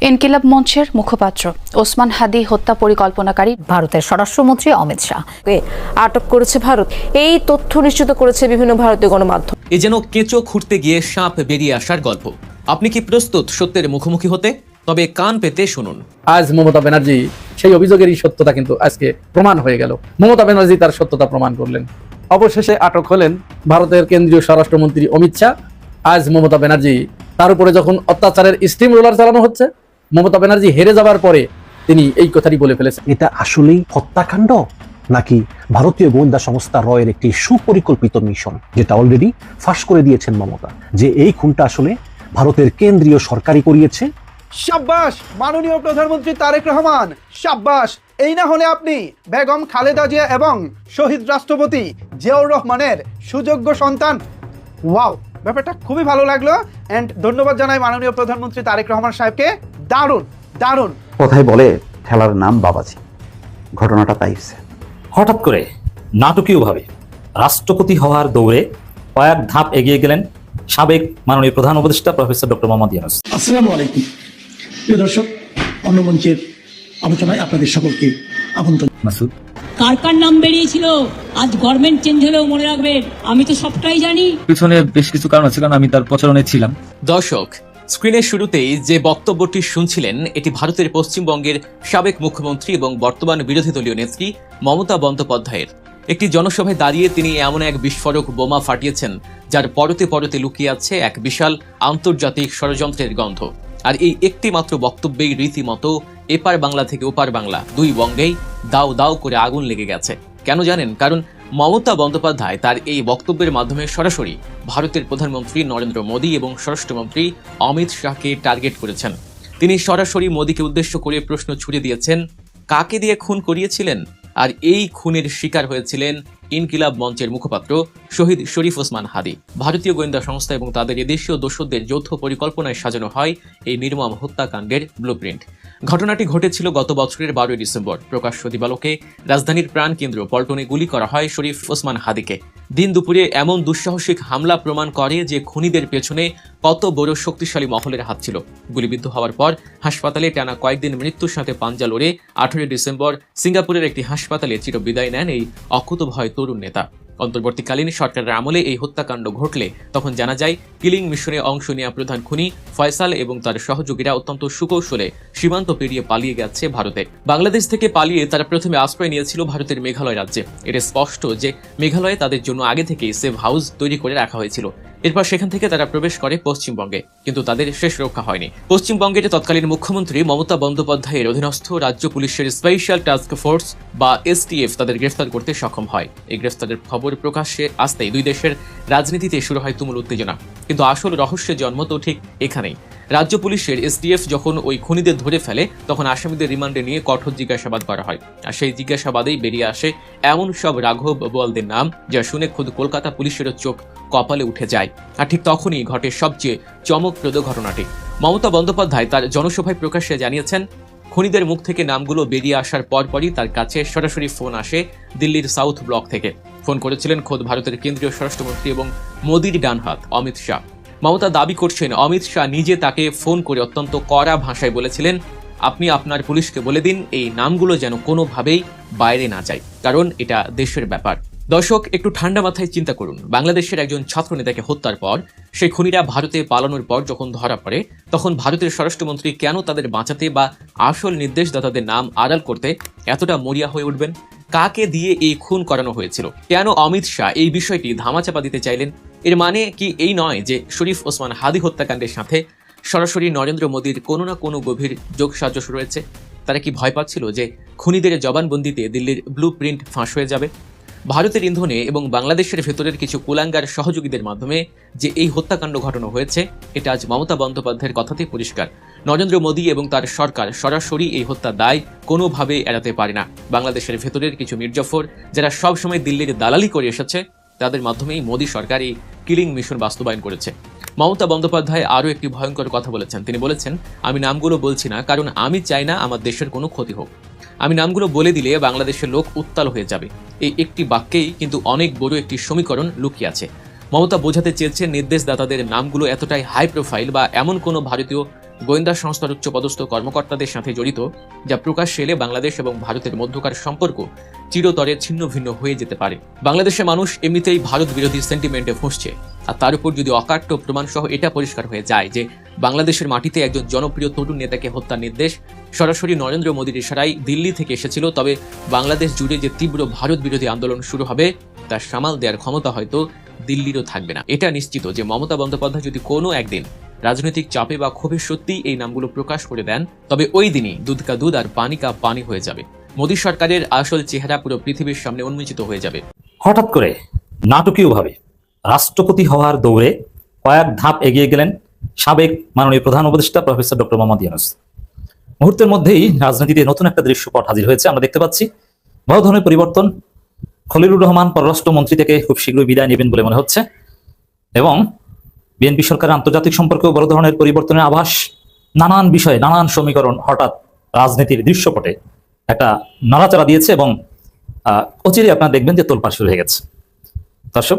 ইনকিলাব মঞ্চের মুখপাত্র ওসমান হাদি হত্যা পরিকল্পনাকারী ভারতের স্বরাষ্ট্রমন্ত্রী অমিত শাহ আটক করেছে ভারত, এই তথ্য নিশ্চিত করেছে বিভিন্ন ভারতীয় গণমাধ্যম। এ যেন কেঁচো খুঁড়তে গিয়ে সাপ বেরিয়ে আসার গল্প। আপনি কি প্রস্তুত সত্যের মুখোমুখি হতে? তবে কান পেতে শুনুন। আজ মমতা ব্যানার্জি সেই অভিযোগেরই সত্যতা কিন্তু আজকে প্রমাণ হয়ে গেল। মমতা ব্যানার্জি তার সত্যতা প্রমাণ করলেন। অবশেষে আটক হলেন ভারতের কেন্দ্রীয় স্বরাষ্ট্রমন্ত্রী অমিত শাহ। আজ মমতা ব্যানার্জি তার উপরে যখন অত্যাচারের স্টিম রোলার চালানো হচ্ছে, মমতা ব্যানার্জি হেরে যাবার পরে তিনি এই কথাটি বলে ফেলেছেন। এটা আসলেই হত্যাকাণ্ড নাকি ভারতীয় গোয়েন্দা সংস্থা রয়ের একটি সুপরিকল্পিত মিশন, যেটা অলরেডি ফাঁস করে দিয়েছেন মমতা, যে এই খুনটা আসলে ভারতের কেন্দ্রীয় সরকারই করিয়েছে। শাব্বাস মাননীয় প্রধানমন্ত্রী তারেক রহমান, শাব্বাস। এই না হলে আপনি বেগম খালেদা জিয়া এবং শহীদ রাষ্ট্রপতি জিয়াউর রহমানের সুযোগ্য সন্তান। ওয়াও, ব্যাপারটা খুবই ভালো লাগলো। এন্ড ধন্যবাদ জানাই মাননীয় প্রধানমন্ত্রী তারেক রহমান সাহেবকে। দারুণ দারুণ। কথায় বলে ঠেলার নাম বাবাজি, ঘটনাটা তাইছে। হঠাৎ করে নাটকীয়ভাবে রাষ্ট্রপতি হওয়ার দৌড়ে কয়েক ধাপ এগিয়ে গেলেন সাবেক মাননীয় প্রধান উপদেষ্টা প্রফেসর ডক্টর মোহাম্মদ ইউনূস। আসসালামু আলাইকুম প্রিয় দর্শক, অন্য মঞ্চের আলোচনায় আপনাদের সকলকে আমন্ত্রণ। মাসুদ কার কার নাম বেরিয়েছিল, আজ গভর্নমেন্ট চেঞ্জ হলেও মনে রাখবেন আমি তো সবটাই জানি। পিছনে বেশ কিছু কারণ আছে, কারণ আমি তার প্রচারণায় ছিলাম। দর্শক, স্ক্রিনের শুরুতেই যে বক্তব্যটি শুনছিলেন, এটি ভারতের পশ্চিমবঙ্গের সাবেক মুখ্যমন্ত্রী এবং বর্তমান বিরোধী দলীয় নেত্রী মমতা বন্দ্যোপাধ্যায়ের। একটি জনসভায় দাঁড়িয়ে তিনি এমন এক বিস্ফোরক বোমা ফাটিয়েছেন যার পরতে পরতে লুকিয়ে আছে এক বিশাল আন্তর্জাতিক ষড়যন্ত্রের গন্ধ। আর এই একটি মাত্র বক্তব্যেই রীতিমতো এপার বাংলা থেকে ওপার বাংলা দুই বঙ্গেই দাও দাও করে আগুন লেগে গেছে। কেন জানেন? কারণ মমতা বন্দ্যোপাধ্যায় তার এই বক্তব্যের মাধ্যমে সরাসরি ভারতের প্রধানমন্ত্রী নরেন্দ্র মোদী এবং স্বরাষ্ট্রমন্ত্রী অমিত শাহকে টার্গেট করেছেন। তিনি সরাসরি মোদীকে উদ্দেশ্য করে প্রশ্ন ছুড়ে দিয়েছেন, কাকে দিয়ে খুন করিয়েছিলেন? আর এই খুনের শিকার হয়েছিলেন ইনকিলাব মঞ্চের মুখপাত্র শহীদ শরীফ ওসমান হাদি। ভারতীয় গোয়েন্দা সংস্থা এবং তাদের এদেশীয় দস্যুদের যৌথ পরিকল্পনায় সাজানো হয় এই নির্মম হত্যাকাণ্ডের ব্লুপ্রিন্ট। ঘটনাটি ঘটেছিল গত বছরের 12 ডিসেম্বর। প্রকাশ্য দিবালোকে রাজধানীর প্রাণকেন্দ্র পল্টনে গুলি করা হয় শরীফ ওসমান হাদিকে। দিন দুপুরে এমন দুঃসাহসিক হামলা প্রমাণ করে যে খুনিদের পেছনে কত বড় শক্তিশালী মহলের হাত ছিল। গুলিবিদ্ধ হওয়ার পর হাসপাতালে টানা কয়েকদিন মৃত্যুর সাথে পাঞ্জা লড়ে 18 ডিসেম্বর সিঙ্গাপুরের একটি হাসপাতালে চিরবিদায় নেন এই অকুতভয় তরুণ নেতা। অন্তর্বর্তীকালীন সরকারের আমলে এই হত্যাকাণ্ড ঘটলে তখন জানা যায় কিলিং মিশনে অংশ নেওয়া প্রধান খুনি ফয়সাল এবং তার সহযোগীরা অত্যন্ত সুকৌশলে সীমান্ত পেরিয়ে পালিয়ে গেছে ভারতে। বাংলাদেশ থেকে পালিয়ে তারা প্রথমে আশ্রয় নিয়েছিল ভারতের মেঘালয় রাজ্যে। এটা স্পষ্ট যে মেঘালয়ে তাদের জন্য আগে থেকেই সেফ হাউস তৈরি করে রাখা হয়েছিল। এরপর সেখান থেকে তারা প্রবেশ করে পশ্চিমবঙ্গে, কিন্তু তাদের শেষ রক্ষা হয়নি। পশ্চিমবঙ্গের তৎকালীন মুখ্যমন্ত্রী মমতা বন্দ্যোপাধ্যায়ের অধীনস্থ রাজ্য পুলিশের স্পেশাল টাস্ক ফোর্স বা এসটিএফ তাদের গ্রেফতার করতে সক্ষম হয়। এই গ্রেফতারের খবর প্রকাশ্যে আসতেই দুই দেশের রাজনীতিতে শুরু হয় তুমুল উত্তেজনা। কিন্তু আসল রহস্যের জন্ম তো ঠিক এখানেই। রাজ্য পুলিশের এসটিএফ যখন ওই খুনিদের ধরে ফেলে, তখন আসামিদের রিমান্ডে নিয়ে কঠোর জিজ্ঞাসাবাদ করা হয়। আর সেই জিজ্ঞাসাবাদেই বেরিয়ে আসে এমন সব রাঘব বোয়ালদের নাম যা শুনে খোদ কলকাতা পুলিশেরও চোখ কপালে উঠে যায়। আর ঠিক তখনই ঘটে সবচেয়ে চমকপ্রদ ঘটনাটি। মমতা বন্দ্যোপাধ্যায় তার জনসভায় প্রকাশ্যে জানিয়েছেন, খুনিদের মুখ থেকে নামগুলো বেরিয়ে আসার পরপরই তার কাছে সরাসরি ফোন আসে দিল্লির সাউথ ব্লক থেকে। ফোন করেছিলেন খোদ ভারতের কেন্দ্রীয় স্বরাষ্ট্রমন্ত্রী এবং মোদীর ডান হাত অমিত শাহ। মমতা দাবি করছেন অমিত শাহ নিজে তাকে ফোন করে অত্যন্ত কড়া ভাষায় বলেছিলেন, আপনি আপনার পুলিশকে বলে দিন এই নামগুলো যেন কোনোভাবেই বাইরে না যায়, কারণ এটা দেশের ব্যাপার। দর্শক, একটু ঠান্ডা মাথায় চিন্তা করুন। বাংলাদেশের একজন ছাত্র নেতাকে হত্যার পর সেই খুনিরা ভারতে পালানোর পর যখন ধরা পড়ে, তখন ভারতের স্বরাষ্ট্রমন্ত্রী কেন তাদের বাঁচাতে বা আসল নির্দেশদাতাদের নাম আড়াল করতে এতটা মরিয়া হয়ে উঠবেন? কাকে দিয়ে এই খুন করানো হয়েছিল? কেন অমিত শাহ এই বিষয়টি ধামাচাপা দিতে চাইলেন? এর মানে কি এই নয় যে শরীফ ওসমান হাদি হত্যাকাণ্ডের সাথে সরাসরি নরেন্দ্র মোদীর কোনো না কোনো গভীর যোগসাজশ রয়েছে? তারা কি ভয় পাচ্ছিল যে খুনিদের জবানবন্দিতে দিল্লির ব্লু প্রিন্ট ফাঁস হয়ে যাবে? ভারতের ইন্ধনে এবং বাংলাদেশের ভেতরের কিছু কুলাঙ্গার সহযোগীদের মাধ্যমে যে এই হত্যাকাণ্ড ঘটানো হয়েছে, এটা আজ মমতা বন্দ্যোপাধ্যায়ের কথাতেই পরিষ্কার। নরেন্দ্র মোদী এবং তার সরকার সরাসরি এই হত্যার দায় কোনোভাবে এড়াতে পারে না। বাংলাদেশের ভেতরের কিছু মির্জাফর যারা সবসময় দিল্লির দালালি করে এসেছে, তাদের মাধ্যমেই মোদী সরকার এই কিলিং মিশন বাস্তবায়ন করেছে। মমতা বন্দ্যোপাধ্যায় আরও একটি ভয়ঙ্কর কথা বলেছেন। তিনি বলেছেন, আমি নামগুলো বলছি না কারণ আমি চাই না আমার দেশের কোনো ক্ষতি হোক। আমি নামগুলো বলে দিলে বাংলাদেশের লোক উত্তাল হয়ে যাবে। এই একটি বাক্যেই কিন্তু অনেক বড় একটি সমীকরণ লুকিয়ে আছে। মমতা বোঝাতে চেয়েছেন নির্দেশদাতাদের নামগুলো এতটাই হাই প্রোফাইল বা এমন কোনো ভারতীয় গোয়েন্দা সংস্থার উচ্চপদস্থ কর্মকর্তাদের সাথে জড়িত, যা প্রকাশ্যে এলে বাংলাদেশ এবং ভারতের মধ্যকার সম্পর্ক চিরতরে ছিন্ন ভিন্ন হয়ে যেতে পারে। বাংলাদেশের মানুষ এমনিতেই ভারত বিরোধী সেন্টিমেন্টে ফুঁসছে, আর তার উপর যদি অকাট্য প্রমাণ সহ এটা পরিষ্কার হয়ে যায় যে বাংলাদেশের মাটিতে একজন জনপ্রিয় তরুণ নেতাকে হত্যার নির্দেশ সরাসরি নরেন্দ্র মোদীর ইশারায় দিল্লি থেকে এসেছিল, তবে বাংলাদেশ জুড়ে যে তীব্র ভারত বিরোধী আন্দোলন শুরু হবে তার সামাল দেওয়ার ক্ষমতা হয়তো দিল্লিরও থাকবে না। এটা নিশ্চিত যে মমতা বন্দ্যোপাধ্যায় যদি কোনো একদিন রাজনৈতিক চাপে বা ক্ষোভে সত্যি এই নামগুলো প্রকাশ করে দেন, তবে ওই দিনই দুধ কা দুধ আর পানি কা পানি হয়ে যাবে। মোদী সরকারের আসল চেহারা পুরো পৃথিবীর সামনে উন্মোচিত হয়ে যাবে। হঠাৎ করে নাটকীয়ভাবে রাষ্ট্রপতি হওয়ার দৌড়ে কয়েক ধাপ এগিয়ে গেলেন সাবেক মাননীয় প্রধান উপদেষ্টা প্রফেসর ডক্টর মোহাম্মদ ইউনূস। মুহূর্তের মধ্যেই রাজনীতিতে নতুন একটা দৃশ্যপট হাজির হয়েছে। আমরা দেখতে পাচ্ছি বড় ধরনের পরিবর্তন। খলিলুর রহমান পররাষ্ট্রমন্ত্রী থেকে খুব শীঘ্রই বিদায় নেবেন বলে মনে হচ্ছে, এবং বিএনপি সরকারের আন্তর্জাতিক সম্পর্কেও বড় ধরনের পরিবর্তনের আভাস। নানান বিষয়ে নানান সমীকরণ হঠাৎ রাজনীতির দৃশ্যপটে একটা নড়াচড়া দিয়েছে, এবং অচিরে আপনারা দেখবেন যে তোলপাড় শুরু হয়ে গেছে। দর্শক,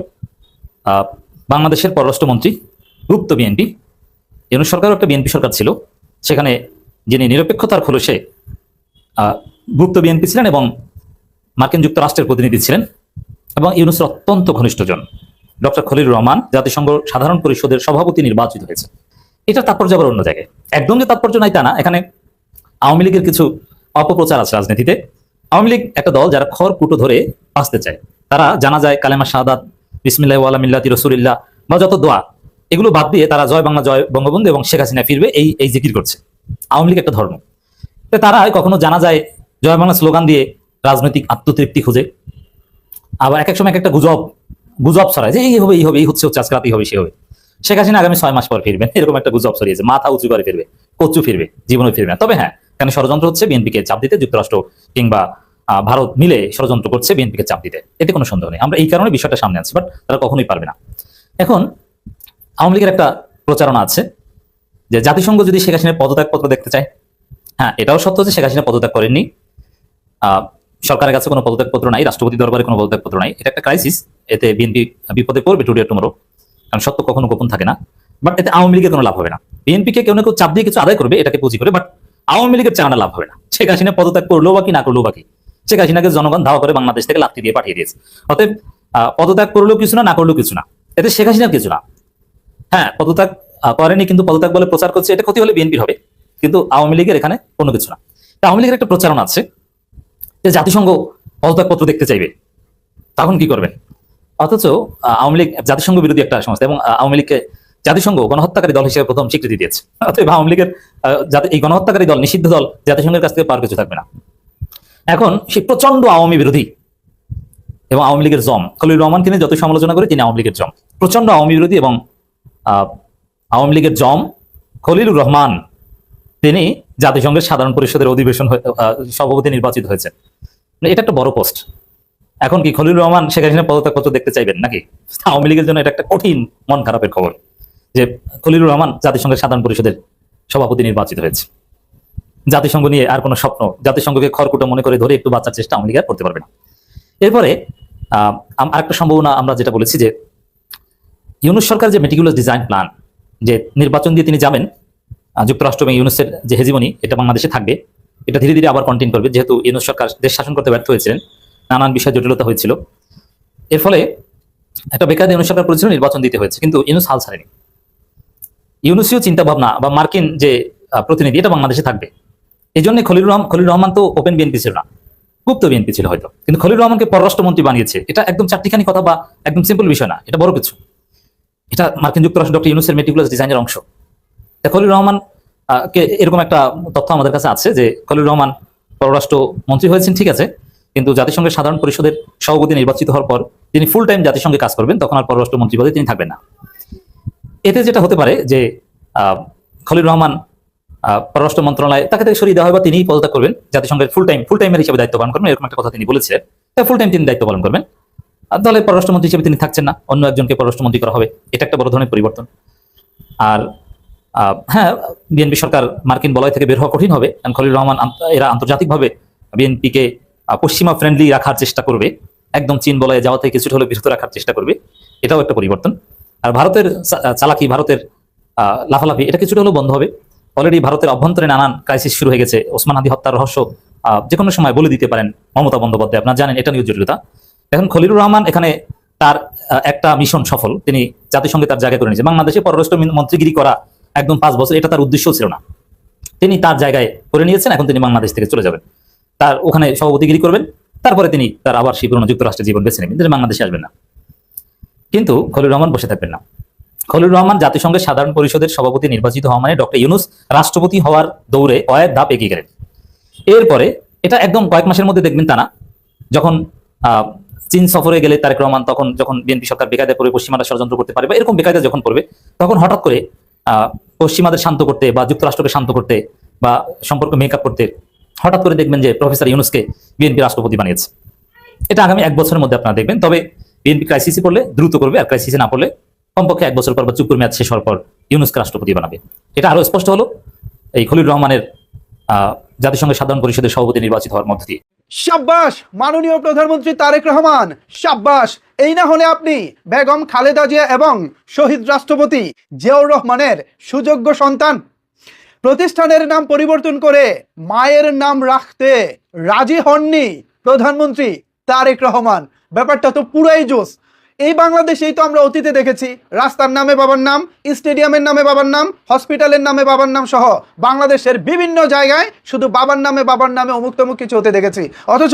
বাংলাদেশের পররাষ্ট্রমন্ত্রী গুপ্ত বিএনপি, ইউনূস সরকারও একটা বিএনপি সরকার ছিল, সেখানে যিনি নিরপেক্ষতার খোলসে গুপ্ত বিএনপি ছিলেন এবং মার্কিন যুক্তরাষ্ট্রের প্রতিনিধি ছিলেন, এবং ইউনূসের অত্যন্ত ঘনিষ্ঠজন ডক্টর খলিলুর রহমান জাতিসংঘ সাধারণ পরিষদের সভাপতি নির্বাচিত হয়েছে। এটা তাৎপর্য আবার অন্য জায়গায়, একদম যে তাৎপর্য নাই তা না। এখানে আওয়ামী লীগের কিছু অপপ্রচার আছে রাজনীতিতে। আওয়ামী লীগ একটা দল যারা খড়কুটো ধরে বাঁচতে চায়, তারা জানা যায় কালেমা শাহাদাত, বিসমিল্লাহি ওয়া আলা মিল্লাতি রাসূলিল্লাহ বা যত দোয়া, এগুলো বাদ দিয়ে তারা জয় বাংলা, জয় বঙ্গবন্ধু এবং শেখ হাসিনা ফিরবে এই জিকির করছে। আওয়ামী লীগ একটা ধর্ম। তারা কখনো জানা যায় জয় বাংলা স্লোগান দিয়ে রাজনৈতিক আত্মতৃপ্তি খুঁজে, আবার এক এক সময় এক একটা গুজব ছড়ায় যে এই হবে, এই হচ্ছে আজকে রাতেই হবে, সে হবে। শেখ হাসিনা আগামী 6 মাস পর ফিরবেন, এরকম একটা গুজব ছড়িয়েছে। মাথা উঁচু করে ফিরবে, কচু ফিরবে, জীবনে ফিরবে না। তবে হ্যাঁ, এখানে ষড়যন্ত্র হচ্ছে বিএনপিকে চাপ দিতে, যুক্তরাষ্ট্র কিংবা ভারত মিলে ষড়যন্ত্র করছে বিএনপিকে চাপ দিতে, এতে কোনো সন্দেহ নেই। আমরা এই কারণে বিষয়টা সামনে আছি, বাট তারা কখনোই পারবে না। এখন আওয়ামী লীগের একটা প্রচারণা আছে যে জাতিসংঘ যদি শেখ হাসিনার পদত্যাগপত্র দেখতে চায়। হ্যাঁ, এটাও সত্য যে শেখ হাসিনা পদত্যাগ করেননি, সরকারের কাছে কোনো পদত্যাগপত্র নাই, রাষ্ট্রপতি দরবারে কোনো পদত্যাগপত্র নাই। এটা একটা ক্রাইসিস, এতে বিএনপি বিপদে পড়বে টুডে টুমরো, কারণ সত্য কখনো গোপন থাকে না। বাট এতে আওয়ামী লীগের কোনো লাভ হবে না। বিএনপিকে কেউ না কেউ চাপ দিয়ে কিছু আদায় করবে, এটাকে পুঁজি করে, বাট আওয়ামী লীগের চাওয়াটা লাভ হবে না। শেখ হাসিনা পদত্যাগ করলো বা কি না করলো বাকি, শেখ হাসিনাকে জনগণ ধাওয়া করে বাংলাদেশ থেকে লাথি দিয়ে পাঠিয়ে দিয়েছে। অতএব পদত্যাগ করলেও কিছু না করলেও কিছু না, এতে শেখ হাসিনার কিছু না। হ্যাঁ, পদত্যাগ করেনি কিন্তু পদত্যাগ বলে প্রচার করছে, এটা ক্ষতি হলে বিএনপির হবে, কিন্তু আওয়ামী লীগের এখানে কোনো কিছু না। আওয়ামী লীগের একটা প্রচারণা আছে যে জাতিসংঘ পদত্যাগপত্র দেখতে চাইবে, তখন কি করবেন? অথচ আওয়ামী লীগ জাতিসংঘ বিরোধী একটা সংস্থা, এবং আওয়ামী লীগকে জাতিসংঘ গণহত্যাকারী দল হিসেবে প্রথম স্বীকৃতি দিয়েছে। অতএব আওয়ামী লীগের এই গণহত্যাকারী দল, নিষিদ্ধ দল, জাতিসংঘের কাছ থেকে পাওয়ার কিছু থাকবে না। এখন সেই প্রচন্ড আওয়ামী বিরোধী এবং আওয়ামী লীগের জম খলিলুর রহমানকে নিয়ে যত সমালোচনা করে, তিনি আওয়ামী লীগের জম, প্রচন্ড আওয়ামী বিরোধী এবং আওয়ামী লীগের জম খলিলুর রহমান, তিনি জাতিসংঘের সাধারণ পরিষদের অধিবেশন সভাপতি নির্বাচিত হয়েছে। এটা একটা বড় পোস্ট। এখন কি খলিলুর রহমান শেখ হাসিনা পদত্যাগপত্র দেখতে চাইবেন নাকি? আওয়ামী লীগের জন্য এটা একটা কঠিন মন খারাপের খবর যে খলিলুর রহমান জাতিসংঘের সাধারণ পরিষদের সভাপতি নির্বাচিত হয়েছে। জাতিসংঘ নিয়ে আর কোনো স্বপ্ন, জাতিসংঘকে খড়কুটো মনে করে ধরে একটু বাঁচার চেষ্টা আওয়ামী লীগ আর করতে পারবে না। এরপরে আরেকটা সম্ভাবনা আমরা যেটা বলেছি যে ইউনূস সরকার যে মেটিকুলাস ডিজাইন প্ল্যান, যে নির্বাচন দিয়ে তিনি যাবেন, যুক্তরাষ্ট্র এবং ইউনূসের যে হেজিমনি এটা বাংলাদেশে থাকবে, এটা ধীরে ধীরে আবার কন্টিনিউ করবে, যেহেতু ইউনূস সরকার দেশ শাসন করতে ব্যর্থ হয়েছিলেন, নানান বিষয় জটিলতা হয়েছিল। এর ফলে একটা বেকার ইউনূস সরকার পরিচালনা নির্বাচন দিতে হয়েছে, কিন্তু ইউনূস হাল ছাড়েনি। ইউনূসীয় চিন্তা ভাবনা বা মার্কিন যে প্রতিনিধি, এটা বাংলাদেশে থাকবে। এই জন্য খলিলুর রহমান তো ওপেন বিএনপি ছিল না, গুপ্ত বিএনপি ছিল হয়তো, কিন্তু খলিলুর রহমানকে পররাষ্ট্রমন্ত্রী বানিয়েছে। এটা একদম চারটিখানি কথা বা একদম সিম্পল বিষয় না, এটা বড় কিছু। এটা মার্কিন যুক্তরাষ্ট্র ডক্টর ইউনূসের মেটিকুলাস ডিজাইনের অংশ। খলিলুর রহমান কে এরকম একটা তথ্য আমাদের কাছে আছে যে খলিলুর রহমান পররাষ্ট্র মন্ত্রী হয়েছেন, ঠিক আছে, কিন্তু জাতিসংঘের সাধারণ পরিষদের সভাপতি নির্বাচিত হওয়ার পর তিনি ফুল টাইম জাতিসংঘে কাজ করবেন, তখন আর পররাষ্ট্র মন্ত্রী পদে তিনি থাকবেন না। এতে যেটা হতে পারে যে খলিলুর রহমান পররাষ্ট্র মন্ত্রণালয় তাকে থেকে সরিয়ে দেওয়া হয় বা তিনিই পদত্যাগ করবেন, জাতিসংঘের ফুল টাইমের হিসেবে দায়িত্ব পালন করবেন, এরকম একটা কথা তিনি বলেছিলেন। তাই ফুল টাইম তিনি দায়িত্ব পালন করবেন, দলের পররাষ্ট্রমন্ত্রী হিসেবে তিনি থাকছেন না, অন্য একজনকে পররাষ্ট্রমন্ত্রী করা হবে। এটা একটা বড় ধরনের পরিবর্তন। আর হ্যাঁ, বিএনপি সরকার মার্কিন বলয় থেকে বের হওয়া কঠিন হবে, কারণ খলিলুর রহমান এরা আন্তর্জাতিকভাবে বিএনপিকে পশ্চিমা ফ্রেন্ডলি রাখার চেষ্টা করবে, একদম চীন বলয়ে যাওয়া থেকে কিছুটা হলে বিরত রাখার চেষ্টা করবে, এটাও একটা পরিবর্তন। আর ভারতের চালাকি, ভারতের লাফালাফি, এটা কিছুটা হলেও বন্ধ হবে। অলরেডি ভারতের অভ্যন্তরে নানান ক্রাইসিস শুরু হয়ে গেছে। ওসমান হাদি হত্যার রহস্য যে কোনো সময় বলে দিতে পারেন মমতা বন্দ্যোপাধ্যায়, আপনারা জানেন এটা নিয়ে জটিলতা। এখন খলিলুর রহমান এখানে তার একটা মিশন সফল, তিনি জাতিসংঘে তার জায়গা করে নিয়েছে। বাংলাদেশে পররাষ্ট্র মন্ত্রীগিরি করা একদম 5 বছর, এটা তার উদ্দেশ্য ছিল না, তিনি তার জায়গায় করে নিয়েছেন। এখন তিনি বাংলাদেশ থেকে চলে যাবেন, তার ওখানে সভাপতিগিরি করবেন, তারপরে তিনি তার আবার সেই পুরনো যুক্তরাষ্ট্রের জীবন বেছে নেবেন, তিনি বাংলাদেশে আসবেন না। কিন্তু খলিলুর রহমান বসে থাকবেন না। খলিলুর রহমান জাতিসংঘের সাধারণ পরিষদের সভাপতি নির্বাচিত হওয়া মানে ডক্টর ইউনূস রাষ্ট্রপতি হওয়ার দৌড়ে কয়েক ধাপ এগিয়ে গেলেন। এরপরে এটা একদম কয়েক মাসের মধ্যে দেখবেন তা না, যখন চীন সফরে গেলে তারেক রহমান, তখন যখন বিএনপি সরকার বেকায়দায় পড়বে, পশ্চিমারা ষড়যন্ত্র করতে পারে বা এরকম বেকায়দা যখন পড়বে, তখন হঠাৎ করে পশ্চিমাদের শান্ত করতে বা যুক্তরাষ্ট্রকে শান্ত করতে বা সম্পর্ক মেকআপ করতে হঠাৎ করে দেখবেন যে প্রফেসর ইউনূসকে বিএনপি রাষ্ট্রপতি বানিয়েছে। এটা আগামী 1 বছরের মধ্যে আপনারা দেখবেন। তবে বিএনপি ক্রাইসিসে পড়লে দ্রুত করবে, আর ক্রাইসিসে না পড়লে কমপক্ষে 1 বছর পর বা চুক্তির মেয়াদ শেষ হওয়ার পর ইউনূসকে রাষ্ট্রপতি বানাবে। এটা আরো স্পষ্ট হলো এই খলিলুর রহমানের জাতিসংঘের সাধারণ পরিষদের সভাপতি নির্বাচিত হওয়ার মধ্য দিয়ে। সাব্বাস মাননীয় প্রধানমন্ত্রী তারেক রহমান, সাব্বাস। এই না হলে আপনি বেগম খালেদা জিয়া এবং শহীদ রাষ্ট্রপতি জিয়াউর রহমানের সুযোগ্য সন্তান। প্রতিষ্ঠানের নাম পরিবর্তন করে মায়ের নাম রাখতে রাজি হননি প্রধানমন্ত্রী তারেক রহমান। ব্যাপারটা তো পুরাই জোস। এই বাংলাদেশেই তো আমরা অতীতে দেখেছি, রাস্তার নামে বাবার নাম, স্টেডিয়ামের নামে বাবার নাম, হসপিটালের নামে বাবার নাম সহ বাংলাদেশের বিভিন্ন জায়গায় শুধু বাবার নামে অমুক তমুক কিছু হতে দেখেছি। অথচ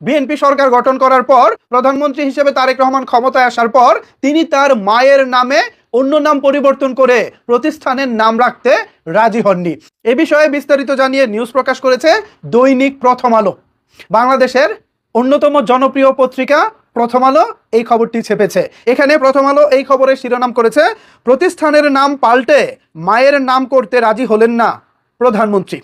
বিএনপি সরকার গঠন করার পর প্রধানমন্ত্রী হিসেবে তারেক রহমান ক্ষমতায় আসার পর তিনি তার মায়ের নামে অন্য নাম পরিবর্তন করে প্রতিষ্ঠানের নাম রাখতে রাজি হননি। এ বিষয়ে বিস্তারিত জানিয়ে নিউজ প্রকাশ করেছে দৈনিক প্রথম আলো। বাংলাদেশের অন্যতম জনপ্রিয় পত্রিকা প্রথম আলো এই খবরটি ছেপেছে। এখানে প্রথম আলো এই খবরের শিরোনাম করেছে, প্রতিষ্ঠানের নাম পাল্টে মায়ের নাম করতে রাজি হলেন না প্রধানমন্ত্রী।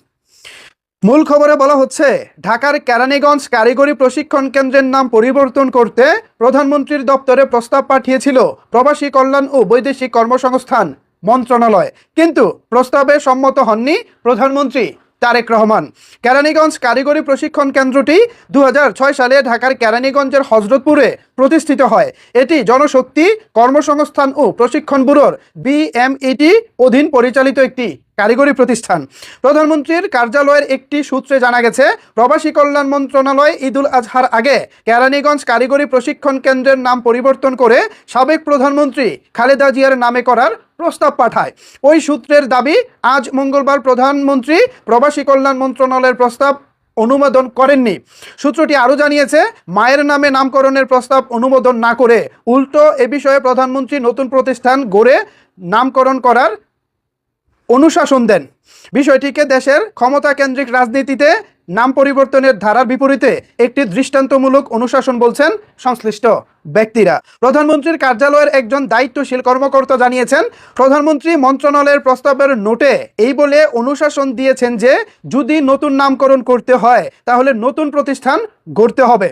মূল খবরে বলা হচ্ছে, ঢাকার কেরানীগঞ্জ কারিগরি প্রশিক্ষণ কেন্দ্রের নাম পরিবর্তন করতে প্রধানমন্ত্রীর দপ্তরে প্রস্তাব পাঠিয়েছিল প্রবাসী কল্যাণ ও বৈদেশিক কর্মসংস্থান মন্ত্রণালয়, কিন্তু প্রস্তাবে সম্মত হননি প্রধানমন্ত্রী তারেক রহমান। কেরানীগঞ্জ কারিগরি প্রশিক্ষণ কেন্দ্রটি 2006 সালে ঢাকার কেরানীগঞ্জের হজরতপুরে প্রতিষ্ঠিত হয়। এটি জনশক্তি কর্মসংস্থান ও প্রশিক্ষণ ব্যুরোর BMET অধীন পরিচালিত একটি কারিগরি প্রতিষ্ঠান। প্রধানমন্ত্রীর কার্যালয়ের একটি সূত্রে জানা গেছে, প্রবাসী কল্যাণ মন্ত্রণালয় ঈদুল আজহার আগে কেরানীগঞ্জ কারিগরি প্রশিক্ষণ কেন্দ্রের নাম পরিবর্তন করে সাবেক প্রধানমন্ত্রী খালেদা জিয়ার নামে করার প্রস্তাব পাঠায়। ওই সূত্রের দাবি, আজ মঙ্গলবার প্রধানমন্ত্রী প্রবাসী কল্যাণ মন্ত্রণালয়ের প্রস্তাব অনুমোদন করেননি। সূত্রটি আরও জানিয়েছে, মায়ের নামে নামকরণের প্রস্তাব অনুমোদন না করে উল্টো এ বিষয়ে প্রধানমন্ত্রী নতুন প্রতিষ্ঠান গড়ে নামকরণ করার অনুশাসন দেন। বিষয়টিকে দেশের ক্ষমতা কেন্দ্রিক রাজনীতিতে নাম পরিবর্তনের ধারার বিপরীতে একটি দৃষ্টান্তমূলক অনুশাসন বলছেন সংশ্লিষ্ট ব্যক্তিরা। প্রধানমন্ত্রীর কার্যালয়ের একজন দায়িত্বশীল কর্মকর্তা জানিয়েছেন, প্রধানমন্ত্রী মন্ত্রণালয়ের প্রস্তাবের নোটে এই বলে অনুশাসন দিয়েছেন যে যদি নতুন নামকরণ করতে হয় তাহলে নতুন প্রতিষ্ঠান গড়তে হবে।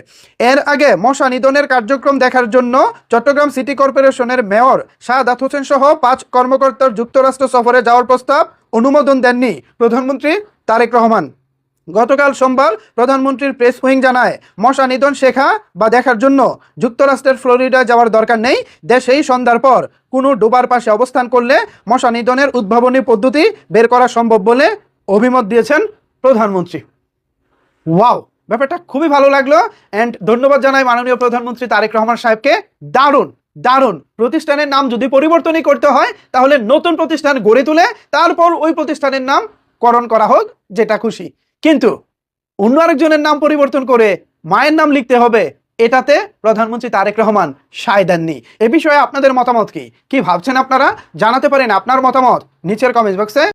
এর আগে মশা নিধনের কার্যক্রম দেখার জন্য চট্টগ্রাম সিটি কর্পোরেশনের মেয়র শাহাদাত হোসেন সহ 5 কর্মকর্তার যুক্তরাষ্ট্র সফরে যাওয়ার প্রস্তাব অনুমোদন দেননি প্রধানমন্ত্রী তারেক রহমান। গতকাল সোমবার প্রধানমন্ত্রীর প্রেস উইং জানায়, মশা নিধন শেখা বা দেখার জন্য যুক্তরাষ্ট্রের ফ্লোরিডা যাওয়ার দরকার নেই। দেশেই সন্ধ্যার পর কোনো ডোবার পাশে অবস্থান করলে মশা নিধনের উদ্ভাবনী পদ্ধতি বের করা সম্ভব বলে অভিমত দিয়েছেন প্রধানমন্ত্রী। ওয়াও, ব্যাপারটা খুবই ভালো লাগলো। অ্যান্ড ধন্যবাদ জানাই মাননীয় প্রধানমন্ত্রী তারেক রহমান সাহেবকে। দারুণ প্রতিষ্ঠানের নাম যদি পরিবর্তনই করতে হয় তাহলে নতুন প্রতিষ্ঠান গড়ে তুলে তারপর ওই প্রতিষ্ঠানের নাম করণ করা হোক, যেটা খুশি। কিন্তু অন্য আরেকজনের নাম পরিবর্তন করে মায়ের নাম লিখতে হবে, এটাতে প্রধানমন্ত্রী তারেক রহমান সায় দেননি। এ বিষয়ে আপনাদের মতামত কি ভাবছেন আপনারা? জানাতে পারেন আপনার মতামত নিচের কমেন্ট বক্সে।